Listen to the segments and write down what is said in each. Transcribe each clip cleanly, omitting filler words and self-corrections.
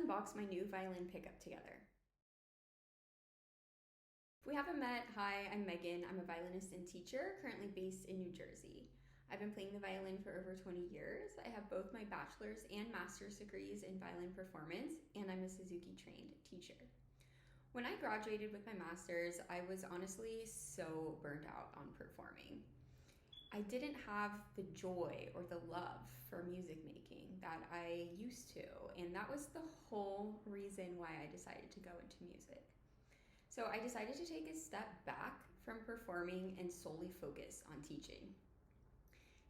unbox my new violin pickup together. If we haven't met, hi, I'm Megan. I'm a violinist and teacher, currently based in New Jersey. I've been playing the violin for over 20 years. I have both my bachelor's and master's degrees in violin performance, and I'm a Suzuki trained teacher. When I graduated with my master's, I was honestly so burnt out on performing. I didn't have the joy or the love for music making that I used to, and that was the whole reason why I decided to go into music. So I decided to take a step back from performing and solely focus on teaching.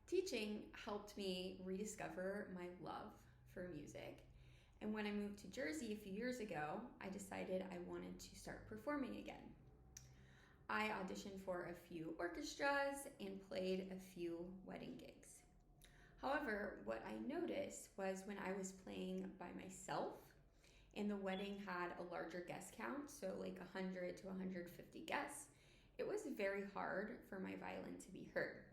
Teaching helped me rediscover my love for music. And when I moved to Jersey a few years ago, I decided I wanted to start performing again. I auditioned for a few orchestras and played a few wedding gigs. However, what I noticed was when I was playing by myself and the wedding had a larger guest count, so like 100 to 150 guests, it was very hard for my violin to be heard.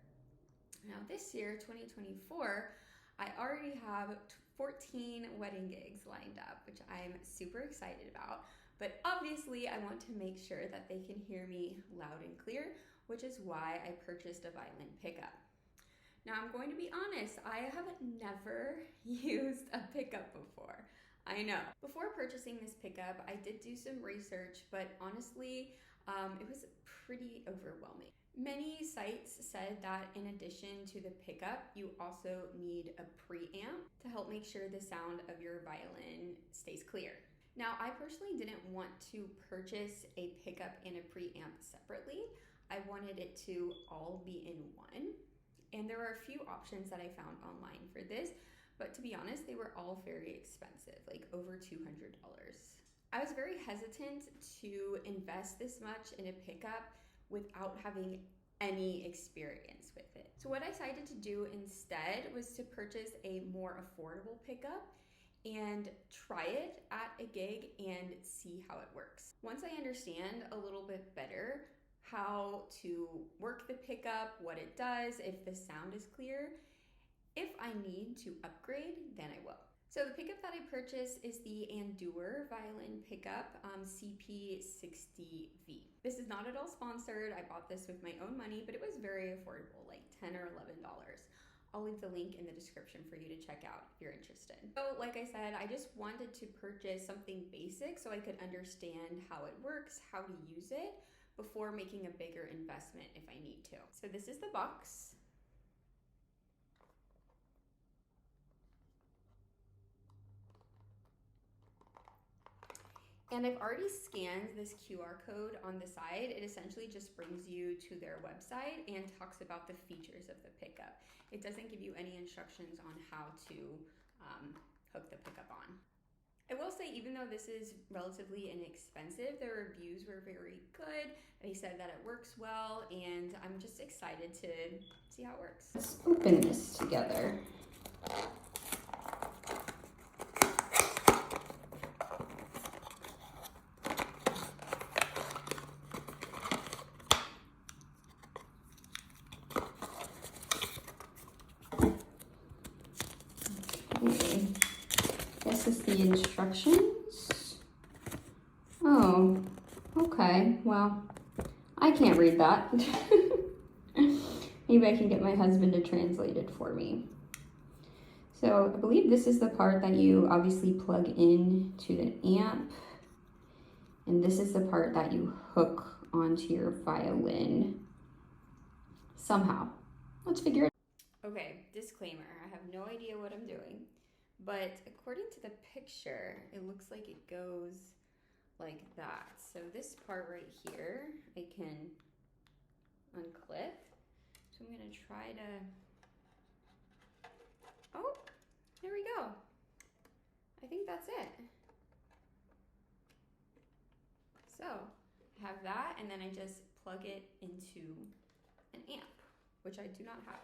Now this year, 2024, I already have 14 wedding gigs lined up, which I'm super excited about. But obviously I want to make sure that they can hear me loud and clear, which is why I purchased a violin pickup. Now I'm going to be honest, I have never used a pickup before. I know. Before purchasing this pickup, I did do some research, but honestly, it was pretty overwhelming. Many sites said that in addition to the pickup, you also need a preamp to help make sure the sound of your violin stays clear. Now, I personally didn't want to purchase a pickup and a preamp separately. I wanted it to all be in one. And there are a few options that I found online for this, but to be honest, they were all very expensive, like over $200. I was very hesitant to invest this much in a pickup without having any experience with it. So what I decided to do instead was to purchase a more affordable pickup and try it at a gig and see how it works. Once I understand a little bit better how to work the pickup, what it does, if the sound is clear, if I need to upgrade, then I will. So the pickup that I purchased is the Endure violin pickup CP60V. This is not at all sponsored. I bought this with my own money, but it was very affordable, like $10 or $11. I'll leave the link in the description for you to check out if you're interested. So like I said, I just wanted to purchase something basic so I could understand how it works, how to use it before making a bigger investment if I need to. So this is the box. And I've already scanned this QR code on the side. It essentially just brings you to their website and talks about the features of the pickup. It doesn't give you any instructions on how to hook the pickup on. I will say, even though this is relatively inexpensive, the reviews were very good. They said that it works well, and I'm just excited to see how it works. Let's open this together. Okay. This is the instructions. Oh, okay. Well, I can't read that. Maybe I can get my husband to translate it for me. So I believe this is the part that you obviously plug in to the amp. And this is the part that you hook onto your violin somehow. Let's figure it out. Okay, disclaimer, I have no idea what I'm doing, but according to the picture, it looks like it goes like that. So this part right here, I can unclip. So I'm gonna try to, oh, there we go. I think that's it. So I have that, and then I just plug it into an amp, which I do not have.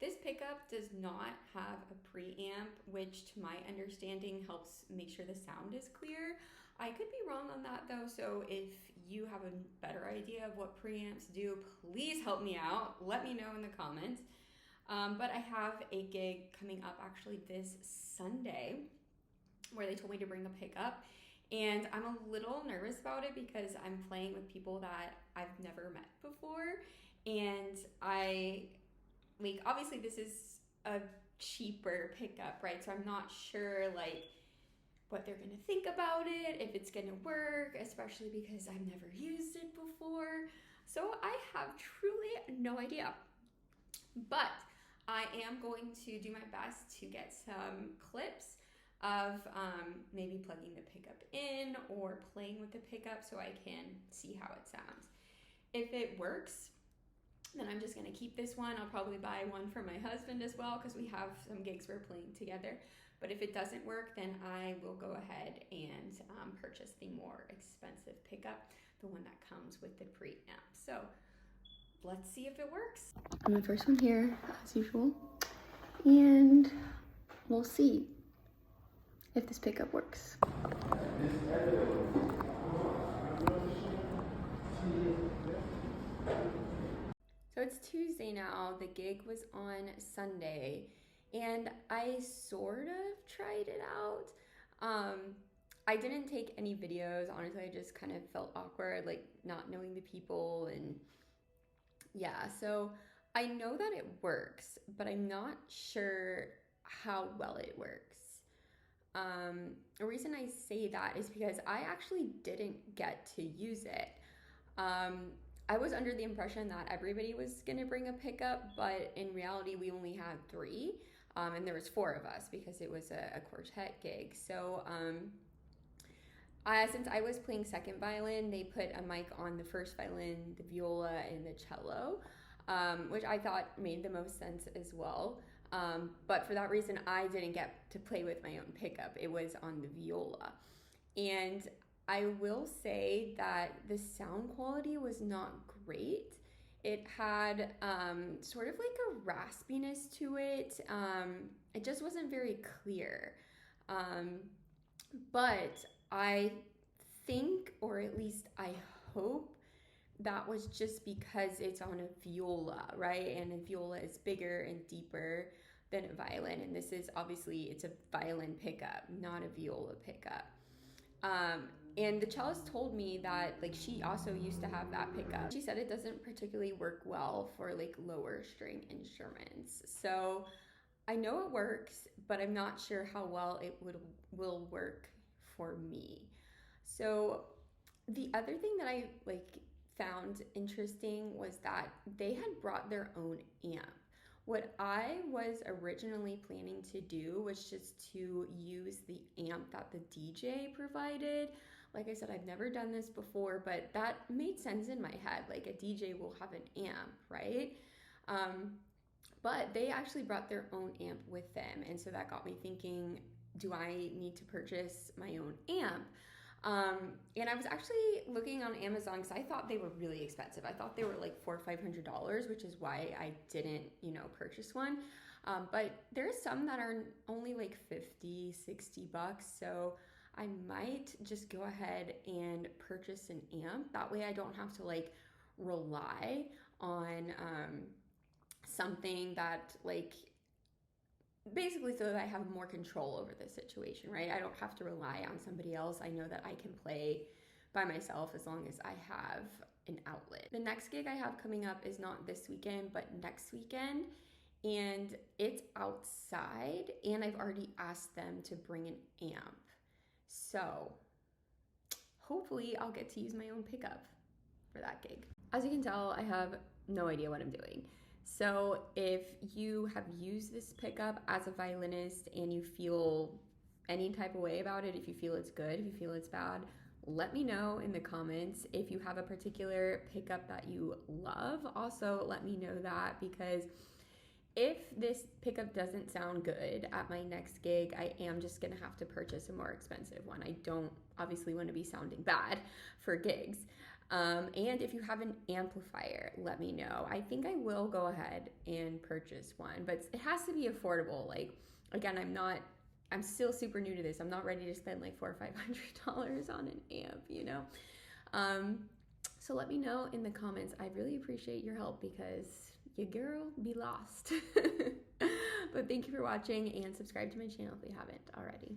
This pickup does not have a preamp, which to my understanding helps make sure the sound is clear. I could be wrong on that though, so if you have a better idea of what preamps do, please help me out. Let me know in the comments. But I have a gig coming up actually this Sunday where they told me to bring a pickup. And I'm a little nervous about it because I'm playing with people that I've never met before. And obviously this is a cheaper pickup, right? So I'm not sure what they're gonna think about it, if it's gonna work, especially because I've never used it before. So I have truly no idea. But I am going to do my best to get some clips of maybe plugging the pickup in or playing with the pickup so I can see how it sounds. If it works, then I'm just gonna keep this one. I'll probably buy one for my husband as well because we have some gigs we're playing together. But if it doesn't work, then I will go ahead and purchase the more expensive pickup, the one that comes with the preamp. So let's see if it works. On my first one here, as usual, and we'll see if this pickup works. So it's Tuesday now. The gig was on Sunday, and I sort of tried it out. I didn't take any videos. Honestly, I just kind of felt awkward, not knowing the people, and yeah. So I know that it works, but I'm not sure how well it works. The reason I say that is because I actually didn't get to use it. I was under the impression that everybody was gonna bring a pickup, but in reality we only had 3, and there was 4 of us because it was a quartet gig. So since I was playing second violin, they put a mic on the first violin, the viola, and the cello, which I thought made the most sense as well. But for that reason, I didn't get to play with my own pickup. It was on the viola. And I will say that the sound quality was not great. It had sort of like a raspiness to it. It just wasn't very clear. But I think, or at least I hope, that was just because it's on a viola, right? And a viola is bigger and deeper than a violin. And this is obviously, it's a violin pickup, not a viola pickup. And the cellist told me that she also used to have that pickup. She said it doesn't particularly work well for lower string instruments. So I know it works, but I'm not sure how well it will work for me. So the other thing that I found interesting was that they had brought their own amp. What I was originally planning to do was just to use the amp that the DJ provided. Like I said, I've never done this before, but that made sense in my head. A DJ will have an amp, right? But they actually brought their own amp with them. And so that got me thinking, do I need to purchase my own amp? And I was actually looking on Amazon because I thought they were really expensive. I thought they were $400 or $500, which is why I didn't, purchase one. But there's some that are only $50, $60. So I might just go ahead and purchase an amp. That way I don't have to rely on something that basically so that I have more control over the situation, right? I don't have to rely on somebody else. I know that I can play by myself as long as I have an outlet. The next gig I have coming up is not this weekend, but next weekend. And it's outside, and I've already asked them to bring an amp. So hopefully I'll get to use my own pickup for that gig. As you can tell, I have no idea what I'm doing. So if you have used this pickup as a violinist and you feel any type of way about it, if you feel it's good, if you feel it's bad, let me know in the comments. If you have a particular pickup that you love, also let me know that, because if this pickup doesn't sound good at my next gig, I am just gonna have to purchase a more expensive one. I don't obviously want to be sounding bad for gigs. And if you have an amplifier, let me know. I think I will go ahead and purchase one, but it has to be affordable. Again, I'm still super new to this. I'm not ready to spend $400 or $500 on an amp, So let me know in the comments. I'd really appreciate your help because your girl be lost. But thank you for watching, and subscribe to my channel if you haven't already.